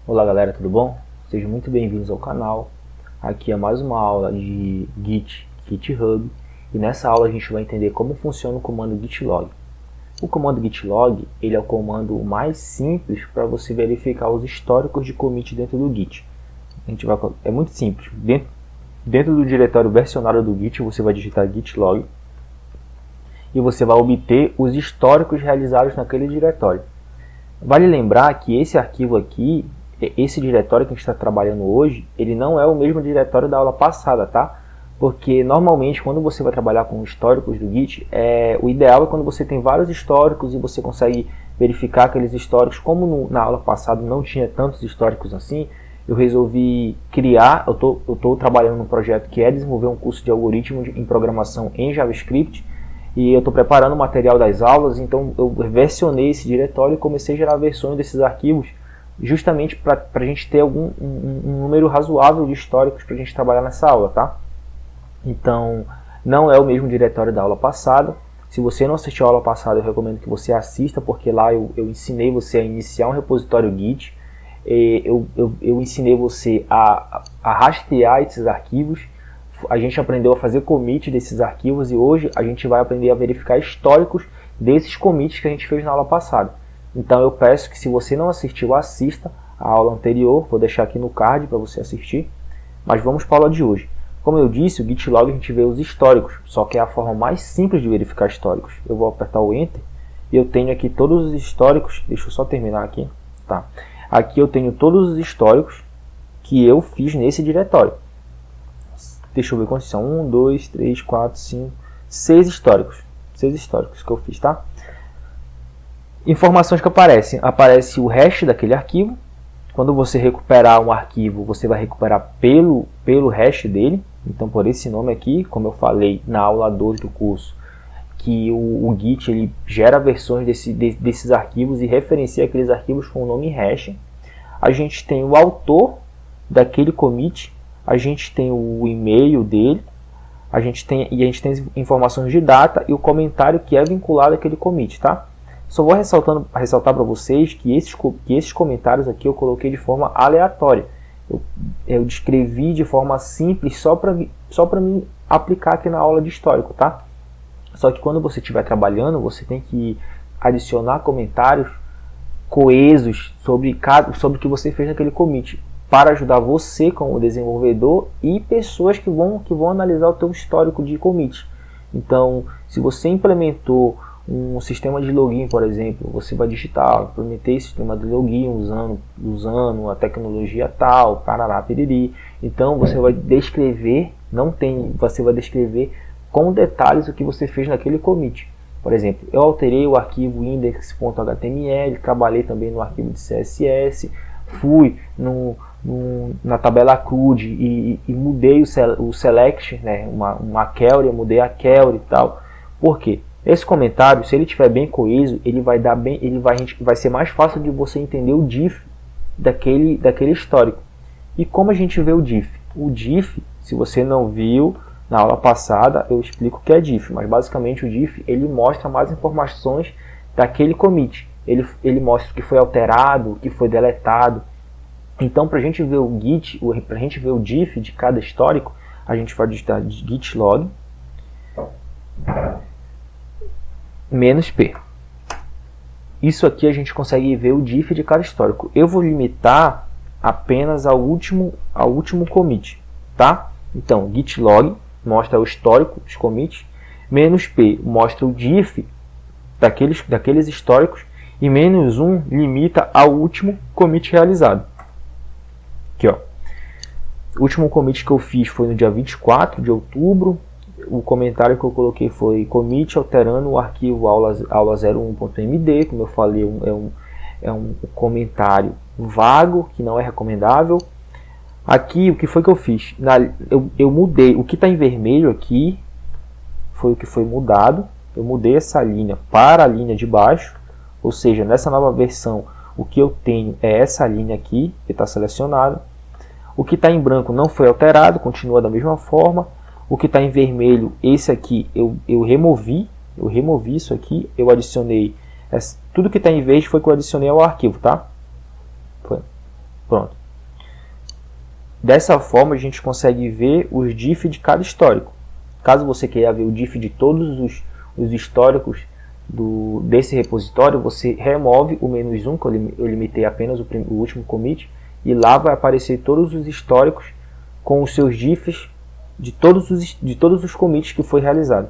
Olá galera, tudo bom? Sejam muito bem-vindos ao canal. Aqui é mais uma aula de Git, GitHub, e nessa aula a gente vai entender como funciona o comando gitlog. O comando gitlog, ele é o comando mais simples para você verificar os históricos de commit dentro do Git. É muito simples. Dentro do diretório versionário do Git, você vai digitar gitlog e você vai obter os históricos realizados naquele diretório. Vale lembrar que esse arquivo aqui, esse diretório que a gente está trabalhando hoje, ele não é o mesmo diretório da aula passada, tá? Porque normalmente quando você vai trabalhar com históricos do Git, o ideal é quando você tem vários históricos e você consegue verificar aqueles históricos. Como na aula passada não tinha tantos históricos assim, eu resolvi criar, eu estou trabalhando num projeto que é desenvolver um curso de algoritmo em programação em JavaScript, e eu estou preparando o material das aulas, então eu versionei esse diretório e comecei a gerar versões desses arquivos justamente para a gente ter um número razoável de históricos para a gente trabalhar nessa aula, tá? Então, não é o mesmo diretório da aula passada. Se você não assistiu a aula passada, eu recomendo que você assista, porque lá eu ensinei você a iniciar um repositório Git, eu ensinei você a rastrear esses arquivos, a gente aprendeu a fazer commit desses arquivos e hoje a gente vai aprender a verificar históricos desses commits que a gente fez na aula passada. Então eu peço que, se você não assistiu, assista a aula anterior, vou deixar aqui no card para você assistir. Mas vamos para a aula de hoje. Como eu disse, o gitlog a gente vê os históricos, só que é a forma mais simples de verificar históricos. Eu vou apertar o Enter e eu tenho aqui todos os históricos. Deixa eu só terminar aqui. Tá. Aqui eu tenho todos os históricos que eu fiz nesse diretório. Deixa eu ver quantos são. 1, 2, 3, 4, 5, 6 históricos. 6 históricos que eu fiz, tá? Informações que aparecem. Aparece o hash daquele arquivo. Quando você recuperar um arquivo, você vai recuperar pelo hash dele. Então, por esse nome aqui, como eu falei na aula 2 do curso, que o Git ele gera versões desses arquivos e referencia aqueles arquivos com o nome hash. A gente tem o autor daquele commit. A gente tem o e-mail dele, a gente tem informações de data e o comentário que é vinculado àquele commit, tá? Só vou ressaltar para vocês que esses comentários aqui eu coloquei de forma aleatória. Eu descrevi de forma simples só para mim aplicar aqui na aula de histórico, tá? Só que quando você estiver trabalhando, você tem que adicionar comentários coesos sobre o que você fez naquele commit, para ajudar você como desenvolvedor e pessoas que vão analisar o teu histórico de commit. Então, se você implementou um sistema de login, por exemplo, você vai digitar, implementei esse sistema de login usando a tecnologia tal, parará, piriri. Então, você vai descrever, você vai descrever com detalhes o que você fez naquele commit. Por exemplo, eu alterei o arquivo index.html, trabalhei também no arquivo de CSS, fui na tabela CRUD e mudei o select, né, uma query, eu mudei a query e tal. Por quê? Esse comentário, se ele estiver bem coeso, vai ser mais fácil de você entender o diff daquele histórico. E como a gente vê o diff? O diff, se você não viu na aula passada, eu explico o que é diff, mas basicamente o diff ele mostra mais informações daquele commit. Ele mostra o que foi alterado, o que foi deletado. Então, para a gente ver o Git, para a gente ver o diff de cada histórico, a gente vai digitar gitlog -p. Isso aqui a gente consegue ver o diff de cada histórico. Eu vou limitar apenas ao último commit, tá? Então, gitlog mostra o histórico dos commits, -p mostra o diff daqueles históricos e -1 limita ao último commit realizado. Aqui, ó. O último commit que eu fiz foi no dia 24 de outubro. O comentário que eu coloquei foi commit alterando o arquivo aula01.md. Como eu falei, é um comentário vago, que não é recomendável. Aqui, o que foi que eu fiz? Eu mudei. O que está em vermelho aqui foi o que foi mudado. Eu mudei essa linha para a linha de baixo. Ou seja, nessa nova versão, o que eu tenho é essa linha aqui, que está selecionada. O que está em branco não foi alterado, continua da mesma forma. O que está em vermelho, esse aqui, eu removi isso aqui, eu adicionei, tudo que está em verde foi que eu adicionei ao arquivo, tá? Pronto. Dessa forma a gente consegue ver os diff de cada histórico. Caso você queira ver o diff de todos os históricos desse repositório, você remove o "-1", que eu limitei apenas o último commit, e lá vai aparecer todos os históricos com os seus diffs de todos os commits que foi realizado.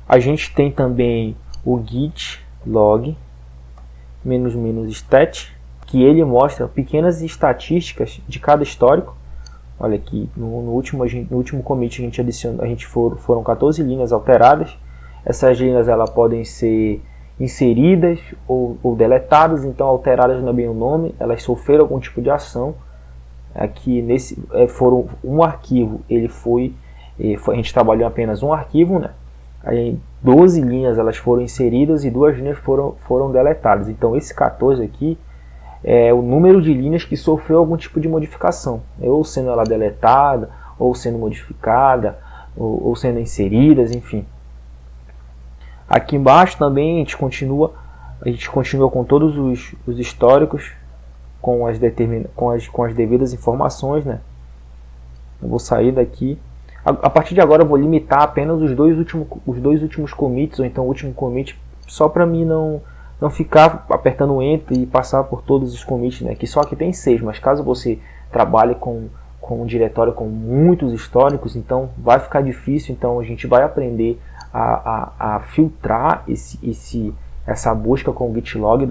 A gente tem também o git log --stat, que ele mostra pequenas estatísticas de cada histórico. Olha aqui, no último commit foram 14 linhas alteradas. Essas linhas elas podem ser inseridas ou deletadas, então alteradas não é bem o nome, elas sofreram algum tipo de ação. Aqui foram um arquivo, a gente trabalhou apenas um arquivo, né? Aí 12 linhas elas foram inseridas e 2 linhas foram deletadas. Então esse 14 aqui é o número de linhas que sofreu algum tipo de modificação, ou sendo ela deletada, ou sendo modificada, ou sendo inseridas, enfim. Aqui embaixo também a gente continua com todos os históricos, com as devidas informações, né? Eu vou sair daqui. A partir de agora eu vou limitar apenas os dois últimos commits, ou então o último commit, só para mim não ficar apertando Enter e passar por todos os commits, né? Que só aqui tem 6, mas caso você trabalhe com um diretório com muitos históricos, então vai ficar difícil. Então a gente vai aprender a filtrar essa busca com o git log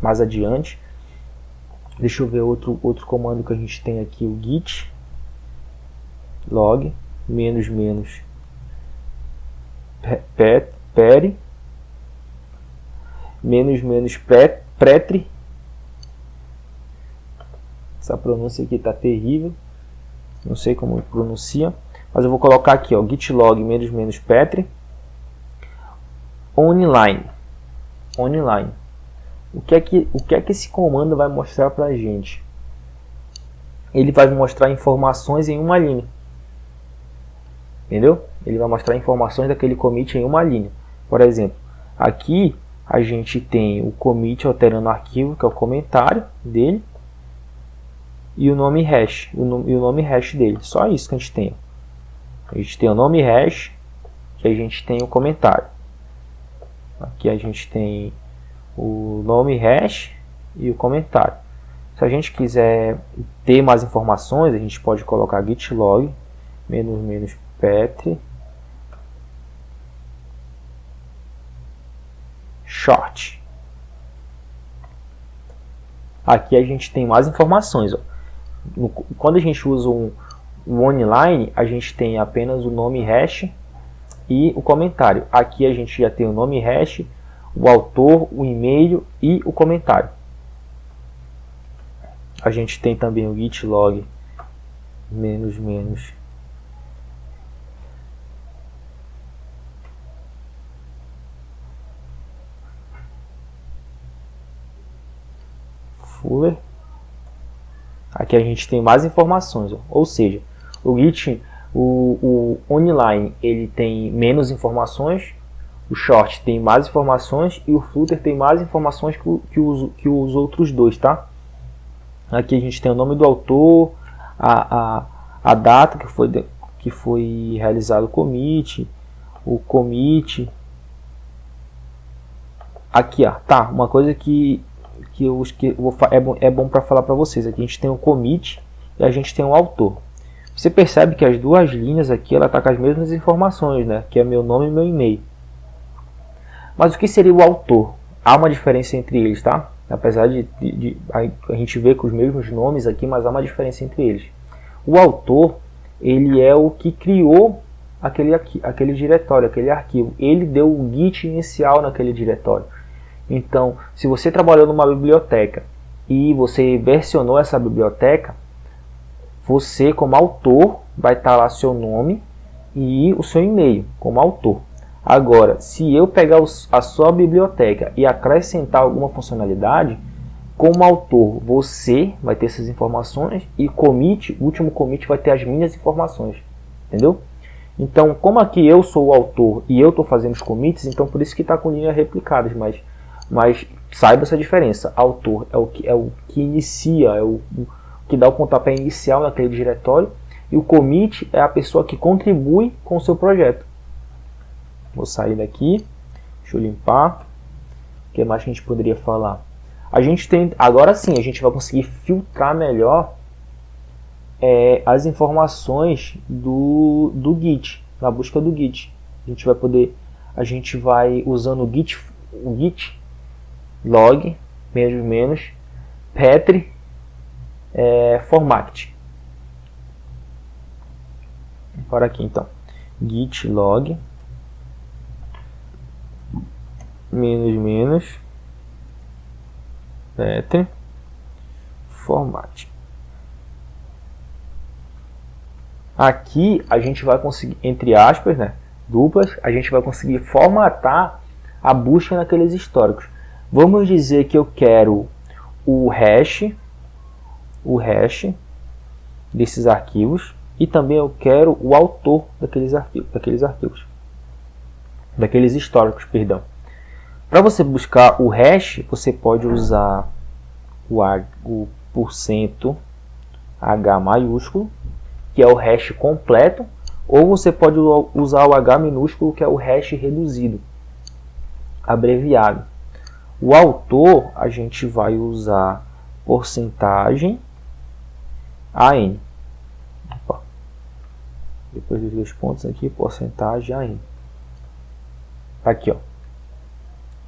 mais adiante. Deixa eu ver outro comando que a gente tem aqui, o git log --peri --pretri. Essa pronúncia aqui está terrível, não sei como pronuncia, mas eu vou colocar aqui, ó, git log --petri online. O que é que esse comando vai mostrar para a gente? Ele vai mostrar informações em uma linha. Entendeu? Ele vai mostrar informações daquele commit em uma linha. Por exemplo, aqui a gente tem o commit alterando o arquivo, que é o comentário dele, e o nome hash, e o nome hash dele. Só isso que a gente tem. A gente tem o nome hash, que a gente tem o comentário. Aqui a gente tem o nome hash e o comentário. Se a gente quiser ter mais informações, a gente pode colocar git log --petri short. Aqui a gente tem mais informações, ó. Quando a gente usa o online, a gente tem apenas o nome hash e o comentário. Aqui a gente já tem o nome hash, o autor, o e-mail e o comentário. A gente tem também o git log --. Fuller. Aqui a gente tem mais informações, ó. Ou seja, o Git, o online, ele tem menos informações, o short tem mais informações e o footer tem mais informações que os outros dois, tá? Aqui a gente tem o nome do autor, a data que foi realizado o commit, aqui, ó, tá, uma coisa que é bom para falar para vocês. Aqui a gente tem o commit e a gente tem o autor. Você percebe que as duas linhas aqui ela tá com as mesmas informações, né? Que é meu nome e meu e-mail. Mas o que seria o autor? Há uma diferença entre eles, tá? Apesar de a gente ver com os mesmos nomes aqui, mas há uma diferença entre eles. O autor, ele é o que criou aquele diretório, aquele arquivo. Ele deu o git inicial naquele diretório. Então, se você trabalhou numa biblioteca e você versionou essa biblioteca, você, como autor, vai estar lá seu nome e o seu e-mail como autor. Agora, se eu pegar a sua biblioteca e acrescentar alguma funcionalidade, como autor, você vai ter essas informações e o último commit vai ter as minhas informações. Entendeu? Então, como aqui eu sou o autor e eu estou fazendo os commits, então por isso que está com linhas replicadas, mas Mas saiba essa diferença. Autor é o que inicia, é o que dá o pontapé inicial naquele diretório, e o commit é a pessoa que contribui com o seu projeto. Vou sair daqui, deixa eu limpar. O que mais que a gente poderia falar? A gente tem, agora sim, a gente vai conseguir filtrar melhor as informações do Git, na busca do Git. A gente vai usando o Git log, menos, petri, format. Para aqui então, git log, menos, petri, format. Aqui a gente vai conseguir, entre aspas, né, duplas, a gente vai conseguir formatar a busca naqueles históricos. Vamos dizer que eu quero o hash desses arquivos, e também eu quero o autor daqueles históricos, perdão. Para você buscar o hash, você pode usar o %H maiúsculo, que é o hash completo, ou você pode usar o H minúsculo, que é o hash reduzido, abreviado. O autor, a gente vai usar porcentagem AN. Opa. Depois dos 2 pontos aqui, porcentagem AN. Aqui, ó.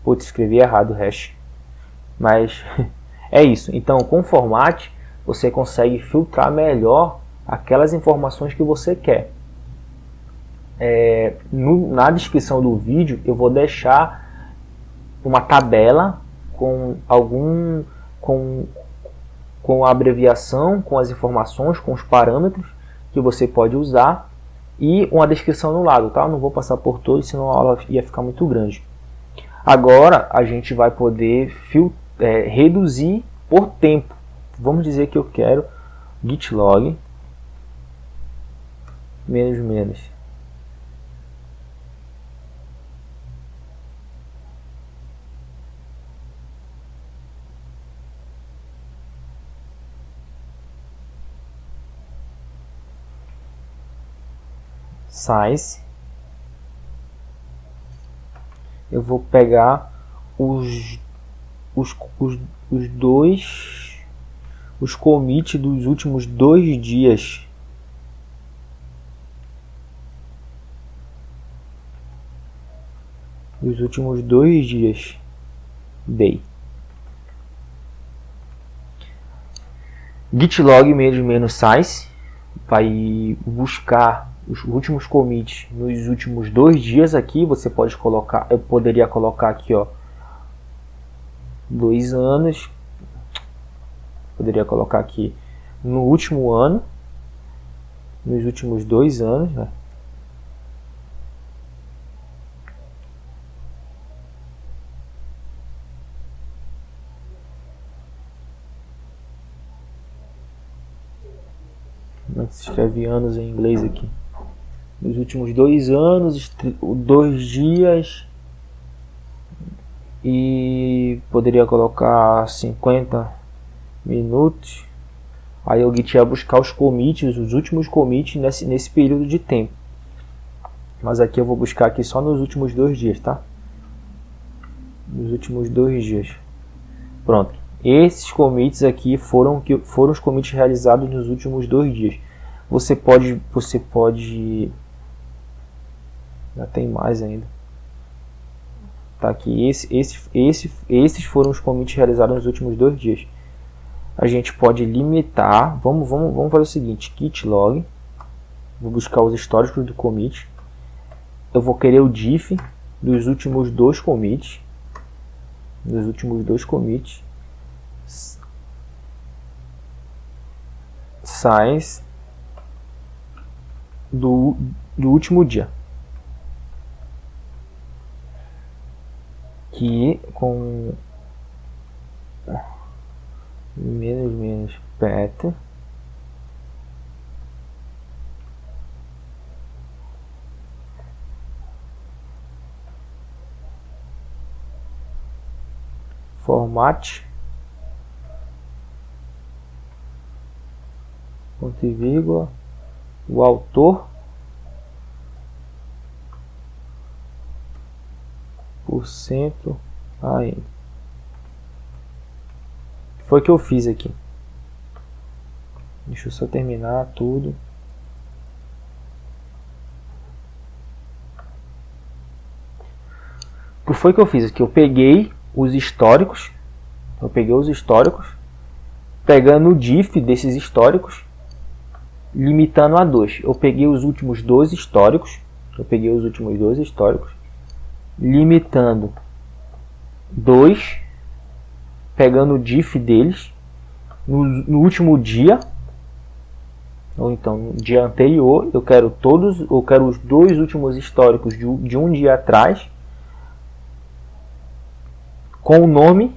Putz, escrevi errado o hash. Mas é isso. Então, com o format, você consegue filtrar melhor aquelas informações que você quer. Na descrição do vídeo, eu vou deixar uma tabela com a abreviação, com as informações, com os parâmetros que você pode usar, e uma descrição no lado, tá? Eu não vou passar por todos, senão a aula ia ficar muito grande. Agora a gente vai poder reduzir por tempo. Vamos dizer que eu quero git log menos size. Eu vou pegar os commits dos últimos 2 dias. Dos últimos 2 dias. Day. Git log menos size vai buscar os últimos commits nos últimos 2 dias aqui. Você pode colocar, eu poderia colocar aqui, ó, 2 anos. Poderia colocar aqui no último ano, nos últimos 2 anos, né? Como é que se escreve anos em inglês aqui? Nos últimos 2 anos, 2 dias, e poderia colocar 50 minutos. Aí o Git ia buscar os commits, os últimos commits nesse período de tempo. Mas aqui eu vou buscar aqui só nos últimos 2 dias, tá? Nos últimos 2 dias. Pronto. Esses commits aqui foram os commits realizados nos últimos 2 dias. Você pode já tem mais ainda. Tá aqui, esses foram os commits realizados nos últimos 2 dias. A gente pode limitar. Vamos fazer o seguinte: git log. Vou buscar os históricos do commit. Eu vou querer o diff dos últimos 2 commits. Size do último dia. Que com menos pet format, ponto e vírgula, o autor, %, AM. Foi o que eu fiz aqui. Deixa eu só terminar tudo. O que foi que eu fiz aqui? Eu peguei os históricos. Pegando o diff desses históricos, limitando a 2. Eu peguei os últimos dois históricos. Limitando 2. Pegando o diff deles no último dia, ou então no dia anterior. Eu quero os dois últimos históricos de um dia atrás, com o nome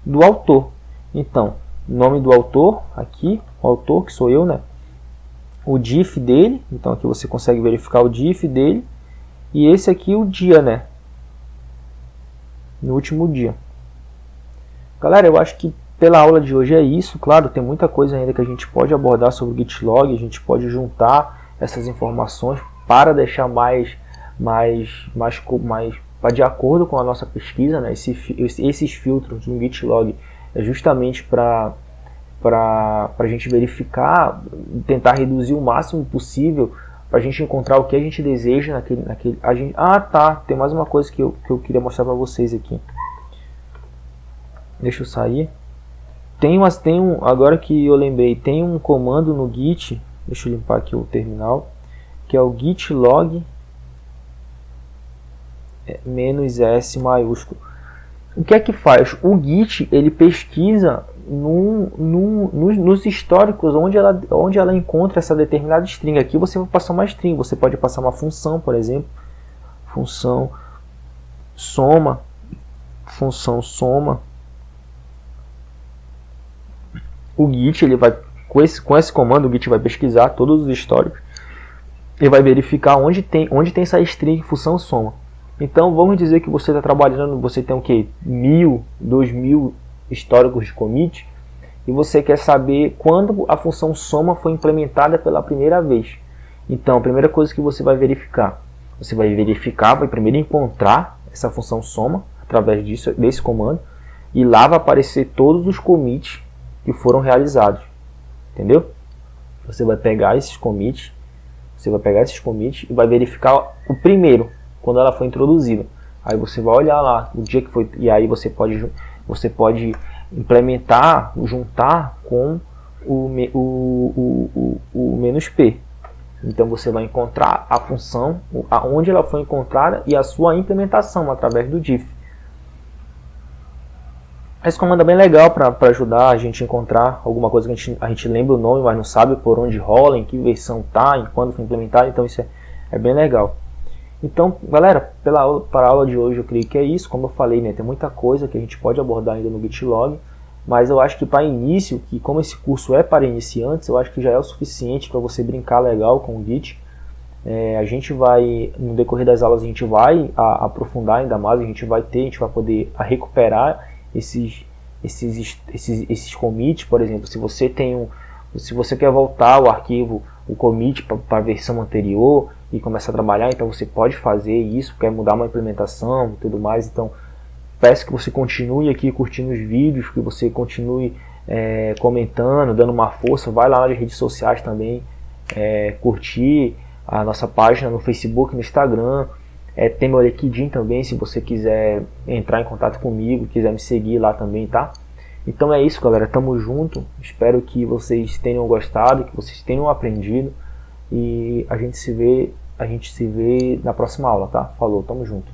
do autor. Então, nome do autor aqui, o autor que sou eu, né? O diff dele, então aqui você consegue verificar o diff dele, e esse aqui o dia, né? No último dia. Galera, eu acho que pela aula de hoje é isso. Claro, tem muita coisa ainda que a gente pode abordar sobre o Git Log. A gente pode juntar essas informações para deixar mais de acordo com a nossa pesquisa, né? Esses filtros no Git Log é justamente para a gente verificar, tentar reduzir o máximo possível, para a gente encontrar o que a gente deseja tem mais uma coisa que eu queria mostrar para vocês aqui. Deixa eu sair. Agora que eu lembrei, tem um comando no Git, deixa eu limpar aqui o terminal, que é o git log -S maiúsculo. O que é que faz? O Git, ele pesquisa nos históricos onde ela encontra essa determinada string. Aqui você vai passar uma string, você pode passar uma função, por exemplo, função soma. O Git, ele vai, com esse comando, o Git vai pesquisar todos os históricos e vai verificar onde tem essa string função soma. Então vamos dizer que você está trabalhando, você tem o que? 1000, 2000 históricos de commit, e você quer saber quando a função soma foi implementada pela primeira vez. Então a primeira coisa que você vai verificar, vai primeiro encontrar essa função soma através desse comando, e lá vai aparecer todos os commits que foram realizados, entendeu? Você vai pegar esses commits, e vai verificar o primeiro, quando ela foi introduzida. Aí você vai olhar lá o dia que foi, e aí você pode implementar, juntar com o "-p". Então você vai encontrar a função, onde ela foi encontrada, e a sua implementação através do diff. Esse comando é bem legal para ajudar a gente a encontrar alguma coisa que a gente lembra o nome, mas não sabe por onde rola, em que versão está, em quando foi implementado. Então isso é bem legal. Então, galera, para a aula de hoje eu creio que é isso. Como eu falei, né, tem muita coisa que a gente pode abordar ainda no Git Log, mas eu acho que para início, que como esse curso é para iniciantes, eu acho que já é o suficiente para você brincar legal com o Git. A gente vai, no decorrer das aulas, a gente vai aprofundar ainda mais, a gente vai poder recuperar esses commits. Por exemplo, se você quer voltar o arquivo, o commit para a versão anterior e começar a trabalhar, então você pode fazer isso, quer mudar uma implementação e tudo mais. Então peço que você continue aqui curtindo os vídeos, que você continue comentando, dando uma força. Vai lá nas redes sociais também, curtir a nossa página no Facebook, no Instagram. Tem meu LinkedIn também, se você quiser entrar em contato comigo, quiser me seguir lá também, tá? Então é isso, galera, tamo junto. Espero que vocês tenham gostado, que vocês tenham aprendido, e a gente se vê na próxima aula, tá? Falou, tamo junto.